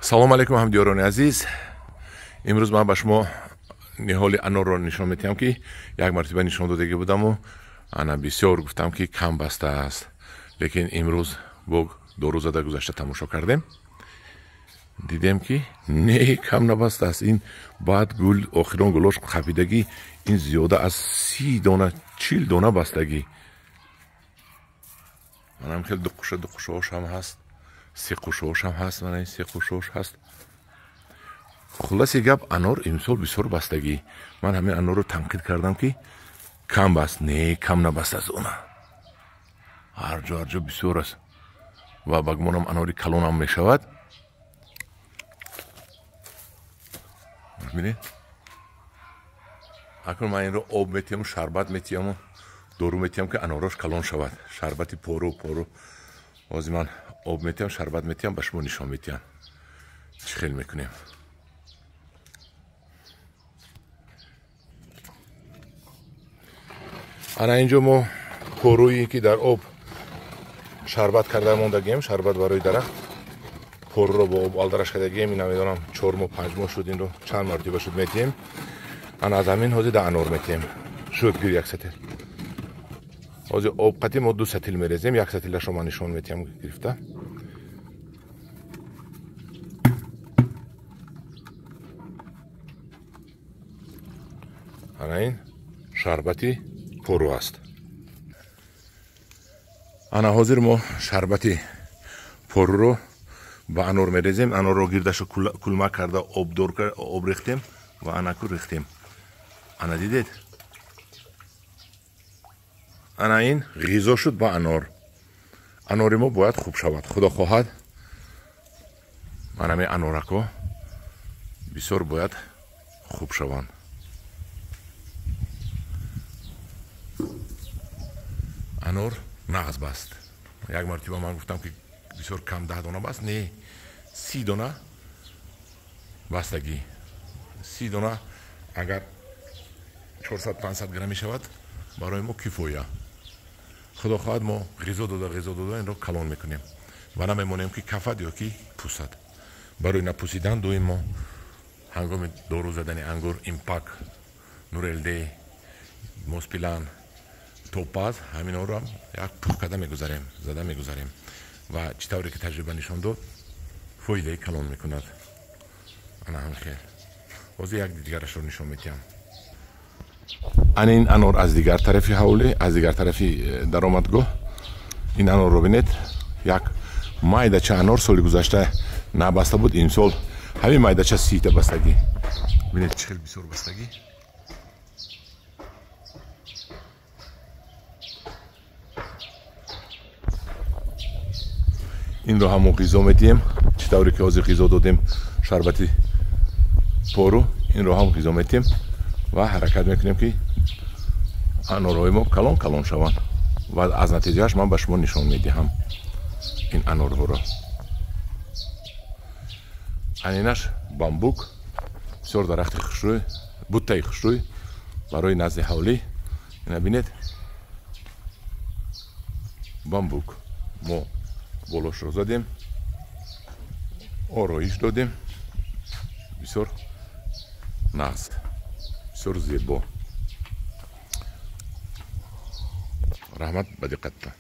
салом алейкум ҳамдиёрони азиз. имрӯз ман ба шумо ниҳоли анорро нишон медиҳам, ки як мартиба нишон додагӣ будаму ана бисёр гуфтам, ки кам баста аст, лекин имрӯз бо дору зада гузашта тамошо кардем, дидем, ки не кам набастааст. Ин баъд гул охирон гулош хапидагӣ ин зиёда аз 30 дона 40 дона бастагӣ. манам хел дуқушош ҳам ҳаст, сеқушош ҳам ҳаст, мана ин сеқушош ҳаст. хулоси гап, анор имсол бисёр бастагӣ. ман ҳамин анорро танқид кардам, ки кам баст. Не кам набаст аз уна, ҳарҷо бисёр аст ва ба гумонам анори калон ҳам мешавад. бинед, акнун ман инро об метиҳаму шарбат метиҳаму дору метиҳам, ки анорош калон шавад. шарбати пору ҳозир ман об метиҳам, шарбат метиҳам, ба шумо нишон метиҳам чӣ хел мекунем. ана инҷо мо порӯи, ки дар об шарбат карда мондагием, шарбат барои дарахт, порро бо об алдараш кардагием. ина медонам 4 моҳ 5 моҳ шуд, инро чанд мартиба шуд метиҳем. ана аз ҳамин ҳозир да анор метиҳем. шуд гир 1 сатил. ҳозир об қатӣ мо 2 сатил мерезем, 1 сатилашро ман нишон метиҳам гирифта. ана ин шарбати пору аст. ана ҳозир мо шарбати поруро ба анор мерезем. анорро гирдашо кулма карда об рехтем ва анаку рехтем. ана дидед, ана ин ғизо шуд ба анор. анори мо бояд хуб шавад. худо хоҳад манаме анорако бисёр бояд хуб шаванд. анор нағз баст. як мартиба ман гуфтам, ки бисёр кам 10 дона баст. не 30 дона бастагӣ. 30 дона агар 400-500 грамми шавад, барои мо кифоя. худо хоҳад мо ғизо дода инро калон мекунем ва намемонем, ки кафад ё ки пусад. барои напусидан доим мо ҳангоми дору задани ангур, импак, нурелде, моспилан, топаз, ҳаминҳоро ҳам як пух карда мегузарем, зада мегузарем ва чӣ тавре ки таҷриба нишон дод, фоидаи калон мекунад. ана ҳам хел. ҳозир як дигарашро нишон метиҳам. ана ин анор аз дигар тарафи ҳавлӣ, аз дигар тарафи даромадгоҳ. ин анорро бинед, як майдача анор соли гузашта набаста буд, имсол ҳамин майдача 30 та бастагӣ. бинед чӣ хел бисёр бастагӣ. инро ҳамо ғизо метиҳем. чӣ тавре ки ҳозир ғизо додем шарбати пору, инро ҳам ғизо метиҳем ва ҳаракат мекунем, ки анорҳои мо калон шаванд. ва аз натиҷааш ман ба шумо нишон медиҳам ин анорҳоро. анинаш бамбук, бисёр дарахти хушрӯй, буттаи хушрӯй барои назди ҳавлӣ. ина бинед, бамбук мо болошро задем, ороиш додем, бисёр нағз, бисёр зебо. раҳмат ба диққатта.